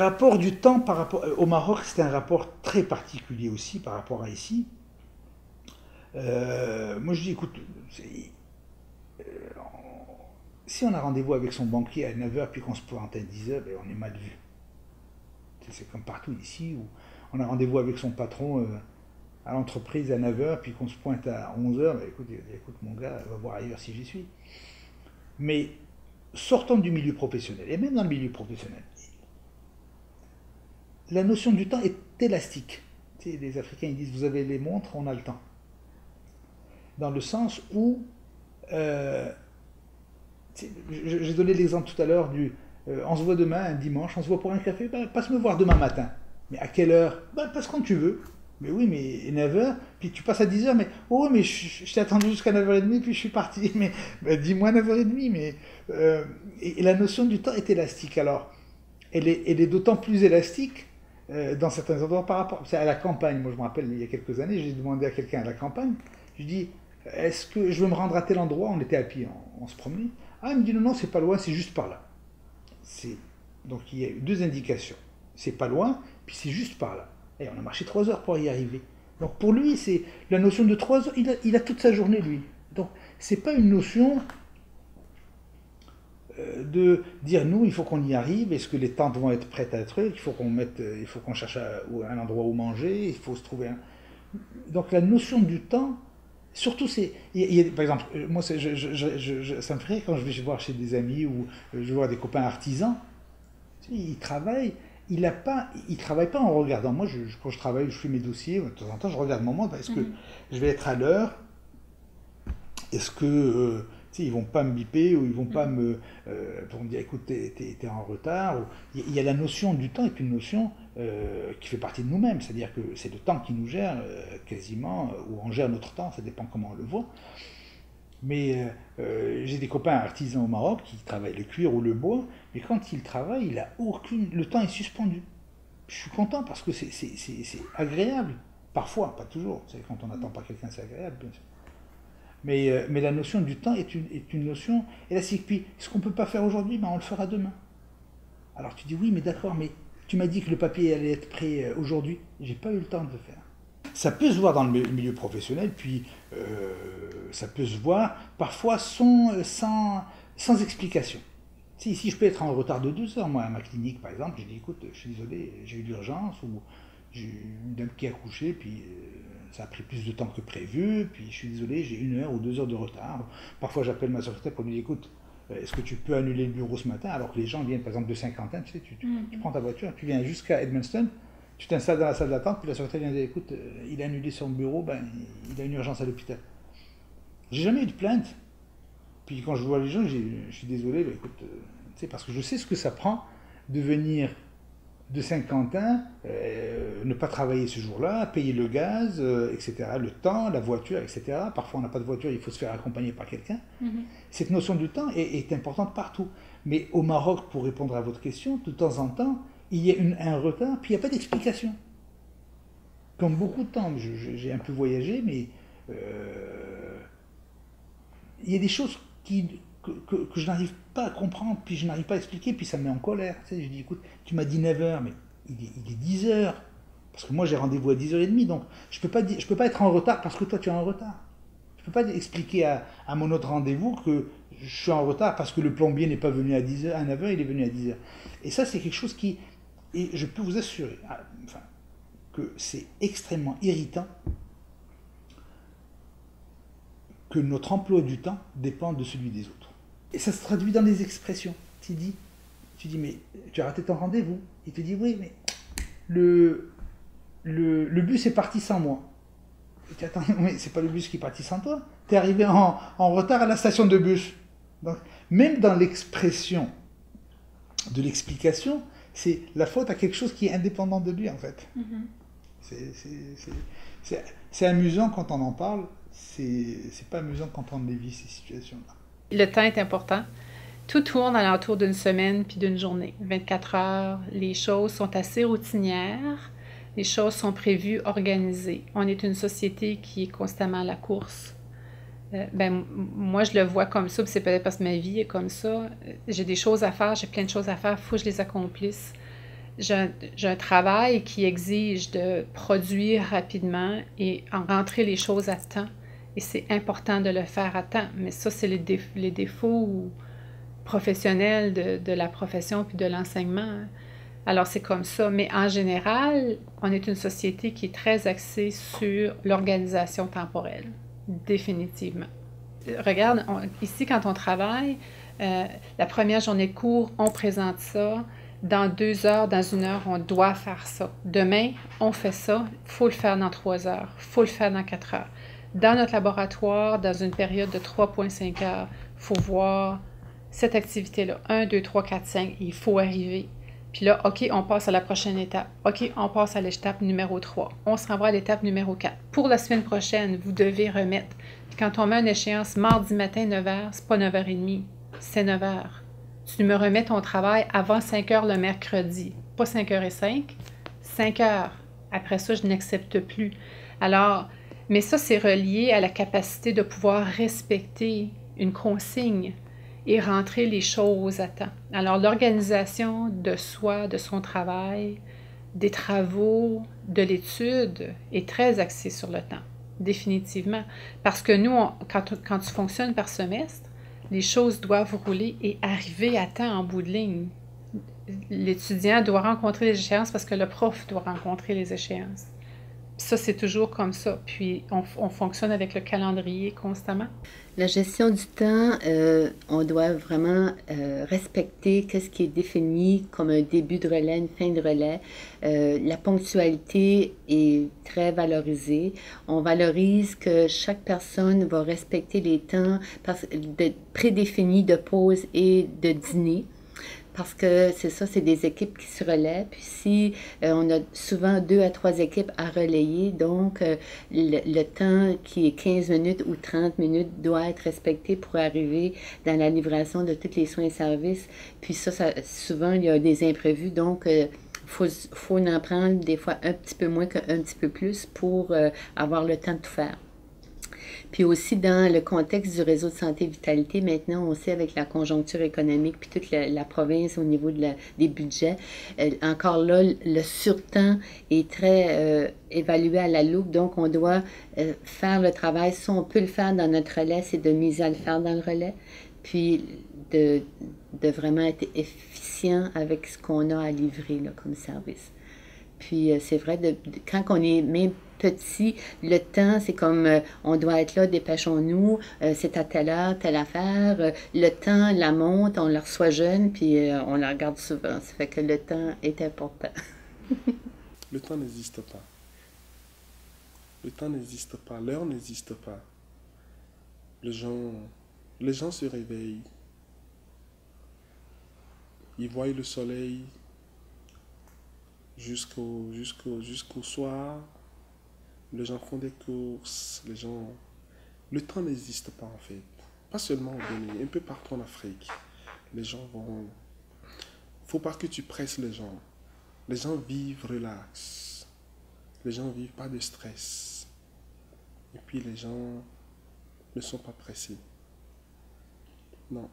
rapport du temps par rapport au Maroc, c'est un rapport très particulier aussi par rapport à ici. Moi je dis, écoute, si on a rendez-vous avec son banquier à 9 heures puis qu'on se pointe à 10 heures, ben, on est mal vu. C'est comme partout ici où on a rendez-vous avec son patron à l'entreprise à 9 heures puis qu'on se pointe à 11 heures, ben, écoute mon gars, va voir ailleurs si j'y suis. Mais sortant du milieu professionnel, et même dans le milieu professionnel, la notion du temps est élastique. Tu sais, les Africains ils disent vous avez les montres, on a le temps. Dans le sens où, j'ai donné l'exemple tout à l'heure du on se voit demain, un dimanche, on se voit pour un café, ben, passe me voir demain matin. Mais à quelle heure? Ben, passe quand tu veux. Mais oui, mais 9 heures, puis tu passes à 10 heures, mais oh, mais je t'ai attendu jusqu'à 9h30, puis je suis parti. Mais ben, dis-moi 9h30, mais. Et la notion du temps est élastique. Alors, elle est d'autant plus élastique dans certains endroits par rapport à la campagne. Moi, je me rappelle, il y a quelques années, j'ai demandé à quelqu'un à la campagne, je dis, est-ce que je veux me rendre à tel endroit? On était à pied, on se promenait. Ah, il me dit, non, non, c'est pas loin, c'est juste par là. Donc, il y a eu deux indications. C'est pas loin, puis c'est juste par là. Et on a marché 3 heures pour y arriver. Donc, pour lui, c'est la notion de 3 heures, il a toute sa journée, lui. Donc, c'est pas une notion de dire nous il faut qu'on y arrive, est-ce que les tentes vont être prêtes à être, il faut qu'on cherche un endroit où manger, il faut se trouver un... Donc la notion du temps, surtout c'est, par exemple, moi ça me ferait quand je vais voir chez des amis ou je vois des copains artisans, ils travaillent, il travaille pas en regardant, moi quand je travaille, je fais mes dossiers, de temps en temps je regarde mon montre, est-ce que je vais être à l'heure, est-ce que ils vont pas me biper ou ils vont pas pour me dire écoute t'es en retard. Il y a la notion du temps est une notion qui fait partie de nous-mêmes, c'est-à-dire que c'est le temps qui nous gère quasiment, ou on gère notre temps, ça dépend comment on le voit. Mais j'ai des copains artisans au Maroc qui travaillent le cuir ou le bois, mais quand ils travaillent, le temps est suspendu. Je suis content parce que c'est agréable, parfois, pas toujours. Quand on n'attend pas quelqu'un, c'est agréable, bien sûr. Mais la notion du temps est une notion élastique. Puis, ce qu'on ne peut pas faire aujourd'hui, ben on le fera demain. Alors tu dis, oui, mais d'accord, mais tu m'as dit que le papier allait être prêt aujourd'hui. J'ai pas eu le temps de le faire. Ça peut se voir dans le milieu professionnel, puis ça peut se voir parfois sans explication. Si je peux être en retard de 2 heures, moi, à ma clinique, par exemple, j'ai dit, écoute, je suis désolé, j'ai eu l'urgence, ou j'ai une dame qui a accouché, puis ça a pris plus de temps que prévu, puis je suis désolé, j'ai 1 heure ou 2 heures de retard. Parfois, j'appelle ma secrétaire pour lui dire, écoute, est-ce que tu peux annuler le bureau ce matin, alors que les gens viennent, par exemple, de Saint-Quentin, tu sais, tu prends ta voiture, tu viens jusqu'à Edmundston, tu t'installes dans la salle d'attente, puis la secrétaire vient dire, écoute, il a annulé son bureau, ben, il a une urgence à l'hôpital. J'ai jamais eu de plainte. Puis quand je vois les gens, je suis désolé, ben, écoute, parce que je sais ce que ça prend de venir de Saint-Quentin, ne pas travailler ce jour-là, payer le gaz, etc., le temps, la voiture, etc. Parfois on n'a pas de voiture, il faut se faire accompagner par quelqu'un. Cette notion du temps est importante partout. Mais au Maroc, pour répondre à votre question, de temps en temps, il y a un retard, puis il n'y a pas d'explication. Comme beaucoup de temps, j'ai un peu voyagé, mais il y a des choses que je n'arrive pas à comprendre, puis je n'arrive pas à expliquer, puis ça me met en colère. Tu sais, je dis, écoute, tu m'as dit 9 heures, mais il est 10 heures. Parce que moi, j'ai rendez-vous à 10h30, donc je peux pas être en retard parce que toi, tu es en retard. Je ne peux pas expliquer à mon autre rendez-vous que je suis en retard parce que le plombier n'est pas venu à 10 heures, à 9 heures, il est venu à 10 heures. Et ça, c'est quelque chose qui... Et je peux vous assurer que c'est extrêmement irritant que notre emploi du temps dépend de celui des autres. Et ça se traduit dans les expressions. Tu dis, mais tu as raté ton rendez-vous. Il te dit, oui, mais le bus est parti sans moi. Et tu attends, mais c'est pas le bus qui est parti sans toi. Tu es arrivé en retard à la station de bus. Donc, même dans l'expression de l'explication, c'est la faute à quelque chose qui est indépendant de lui, en fait. C'est amusant quand on en parle. C'est pas amusant quand on vit ces situations-là. Le temps est important. Tout tourne alentour d'une semaine puis d'une journée. 24 heures, les choses sont assez routinières, les choses sont prévues, organisées. On est une société qui est constamment à la course. Moi, je le vois comme ça, puis c'est peut-être parce que ma vie est comme ça. J'ai des choses à faire, j'ai plein de choses à faire, il faut que je les accomplisse. j'ai un travail qui exige de produire rapidement et en rentrer les choses à temps. Et c'est important de le faire à temps. Mais ça, c'est les défauts professionnels de la profession puis de l'enseignement. Alors, c'est comme ça. Mais en général, on est une société qui est très axée sur l'organisation temporelle. Définitivement. Regarde, ici, quand on travaille, la première journée de cours, on présente ça. Dans 2 heures, dans 1 heure, on doit faire ça. Demain, on fait ça. Il faut le faire dans 3 heures. Il faut le faire dans 4 heures. Dans notre laboratoire, dans une période de 3,5 heures, il faut voir cette activité-là. 1, 2, 3, 4, 5. Il faut arriver. Puis là, OK, on passe à la prochaine étape. OK, on passe à l'étape numéro 3. On se renvoie à l'étape numéro 4. Pour la semaine prochaine, vous devez remettre. Puis quand on met une échéance mardi matin, 9 h, c'est pas 9h30, c'est 9 h. Tu me remets ton travail avant 5 h le mercredi. Pas 5h05, 5 h. Après ça, je n'accepte plus. Alors, mais ça, c'est relié à la capacité de pouvoir respecter une consigne et rentrer les choses à temps. Alors, l'organisation de soi, de son travail, des travaux, de l'étude est très axée sur le temps, définitivement. Parce que nous, quand tu fonctionnes par semestre, les choses doivent rouler et arriver à temps en bout de ligne. L'étudiant doit rencontrer les échéances parce que le prof doit rencontrer les échéances. Ça, c'est toujours comme ça. Puis, on fonctionne avec le calendrier constamment. La gestion du temps, on doit vraiment respecter ce qui est défini comme un début de relais, une fin de relais. La ponctualité est très valorisée. On valorise que chaque personne va respecter les temps prédéfinis de pause et de dîner. Parce que c'est ça, c'est des équipes qui se relaient. Puis si on a souvent 2 à 3 équipes à relayer, donc le temps qui est 15 minutes ou 30 minutes doit être respecté pour arriver dans la livraison de tous les soins et services. Puis ça souvent, il y a des imprévus, donc faut en prendre des fois un petit peu moins qu'un petit peu plus pour avoir le temps de tout faire. Puis aussi dans le contexte du réseau de santé vitalité, maintenant on sait avec la conjoncture économique puis toute la province au niveau des budgets, encore là, le surtemps est très évalué à la loupe, donc on doit faire le travail. Si on peut le faire dans notre relais, c'est de miser à le faire dans le relais, puis de vraiment être efficient avec ce qu'on a à livrer là, comme service. Puis c'est vrai, quand on est même petit, le temps, c'est comme on doit être là, dépêchons-nous, c'est à telle heure, telle affaire. Le temps, la montre, on la reçoit jeune, puis on la regarde souvent. Ça fait que le temps est important. Le temps n'existe pas. Le temps n'existe pas, l'heure n'existe pas. Les gens se réveillent. Ils voient le soleil jusqu'au soir. Les gens font des courses. Le temps n'existe pas en fait. Pas seulement au Bénin, un peu partout en Afrique. Les gens vont... Faut pas que tu presses les gens. Les gens vivent relax. Les gens vivent pas de stress. Et puis les gens ne sont pas pressés. Non.